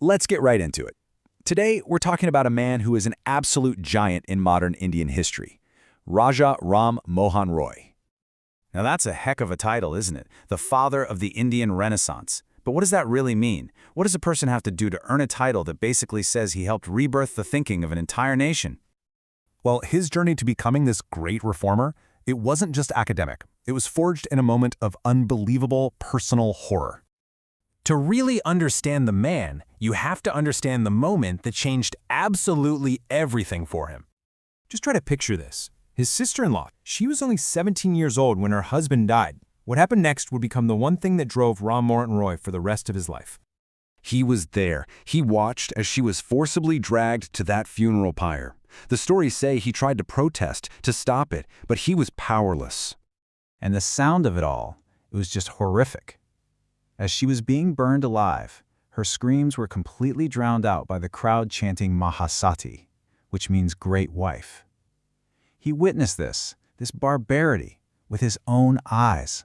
let's get right into it. Today, we're talking about a man who is an absolute giant in modern Indian history, Raja Ram Mohan Roy. Now that's a heck of a title, isn't it? The father of the Indian Renaissance. But what does that really mean? What does a person have to do to earn a title that basically says he helped rebirth the thinking of an entire nation? Well, his journey to becoming this great reformer, it wasn't just academic. It was forged in a moment of unbelievable personal horror. To really understand the man, you have to understand the moment that changed absolutely everything for him. Just try to picture this. His sister-in-law, she was only 17 years old when her husband died. What happened next would become the one thing that drove Ram Mohan Roy for the rest of his life. He was there. He watched as she was forcibly dragged to that funeral pyre. The stories say he tried to protest, to stop it, but he was powerless. And the sound of it all, it was just horrific. As she was being burned alive, her screams were completely drowned out by the crowd chanting Mahasati, which means great wife. He witnessed this barbarity, with his own eyes.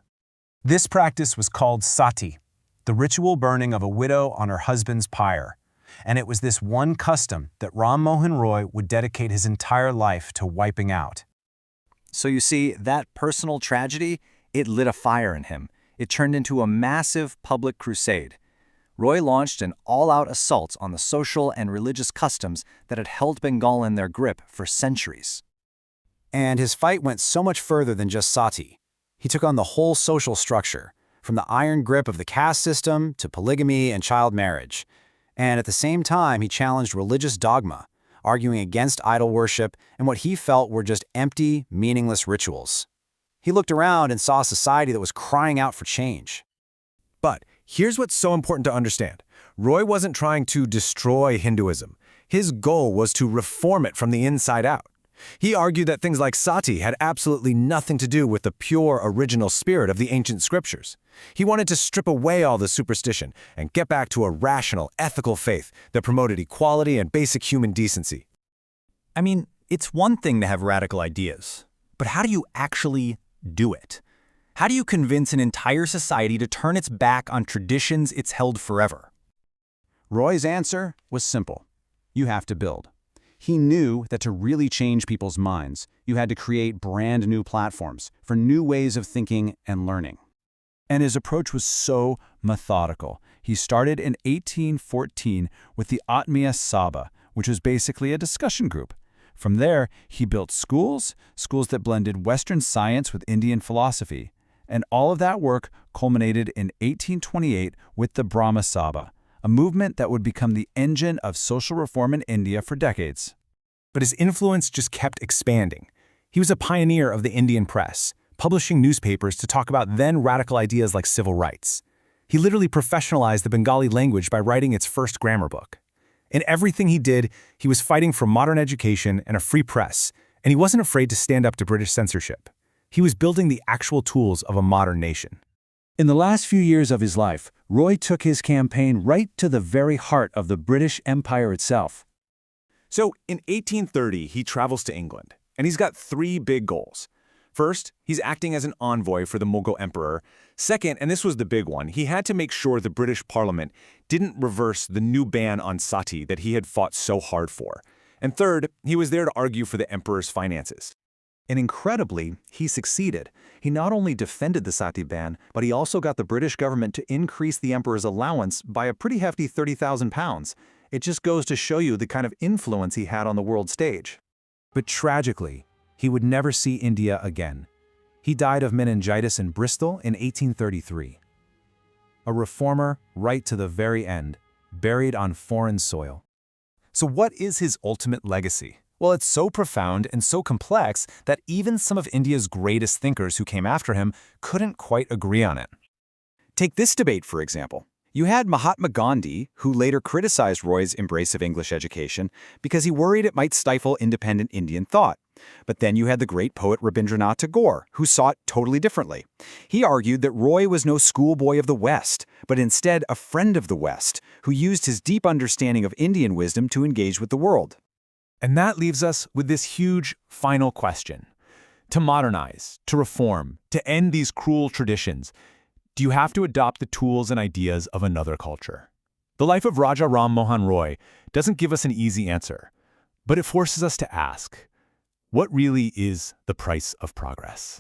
This practice was called sati, the ritual burning of a widow on her husband's pyre. And it was this one custom that Ram Mohan Roy would dedicate his entire life to wiping out. So you see, that personal tragedy, it lit a fire in him. It turned into a massive public crusade. Roy launched an all-out assault on the social and religious customs that had held Bengal in their grip for centuries. And his fight went so much further than just sati. He took on the whole social structure, from the iron grip of the caste system to polygamy and child marriage. And at the same time, he challenged religious dogma, arguing against idol worship and what he felt were just empty, meaningless rituals. He looked around and saw a society that was crying out for change. But here's what's so important to understand. Roy wasn't trying to destroy Hinduism. His goal was to reform it from the inside out. He argued that things like sati had absolutely nothing to do with the pure original spirit of the ancient scriptures. He wanted to strip away all the superstition and get back to a rational, ethical faith that promoted equality and basic human decency. I mean, it's one thing to have radical ideas, but how do you actually do it? How do you convince an entire society to turn its back on traditions it's held forever? Roy's answer was simple. You have to build. He knew that to really change people's minds, you had to create brand new platforms for new ways of thinking and learning. And his approach was so methodical. He started in 1814 with the Atmiya Sabha, which was basically a discussion group. From there, he built schools that blended Western science with Indian philosophy. And all of that work culminated in 1828 with the Brahma Sabha, a movement that would become the engine of social reform in India for decades. But his influence just kept expanding. He was a pioneer of the Indian press, publishing newspapers to talk about then radical ideas like civil rights. He literally professionalized the Bengali language by writing its first grammar book. In everything he did, he was fighting for modern education and a free press, and he wasn't afraid to stand up to British censorship. He was building the actual tools of a modern nation. In the last few years of his life, Roy took his campaign right to the very heart of the British Empire itself. So in 1830, he travels to England, and he's got three big goals. First, he's acting as an envoy for the Mughal emperor. Second, and this was the big one, he had to make sure the British Parliament didn't reverse the new ban on sati that he had fought so hard for. And third, he was there to argue for the emperor's finances. And incredibly, he succeeded. He not only defended the sati ban, but he also got the British government to increase the emperor's allowance by a pretty hefty £30,000. It just goes to show you the kind of influence he had on the world stage. But tragically, he would never see India again. He died of meningitis in Bristol in 1833. A reformer right to the very end, buried on foreign soil. So what is his ultimate legacy? Well, it's so profound and so complex that even some of India's greatest thinkers who came after him couldn't quite agree on it. Take this debate, for example. You had Mahatma Gandhi, who later criticized Roy's embrace of English education because he worried it might stifle independent Indian thought. But then you had the great poet Rabindranath Tagore, who saw it totally differently. He argued that Roy was no schoolboy of the West, but instead a friend of the West, who used his deep understanding of Indian wisdom to engage with the world. And that leaves us with this huge final question. To modernize, to reform, to end these cruel traditions, do you have to adopt the tools and ideas of another culture? The life of Raja Ram Mohan Roy doesn't give us an easy answer, but it forces us to ask, what really is the price of progress?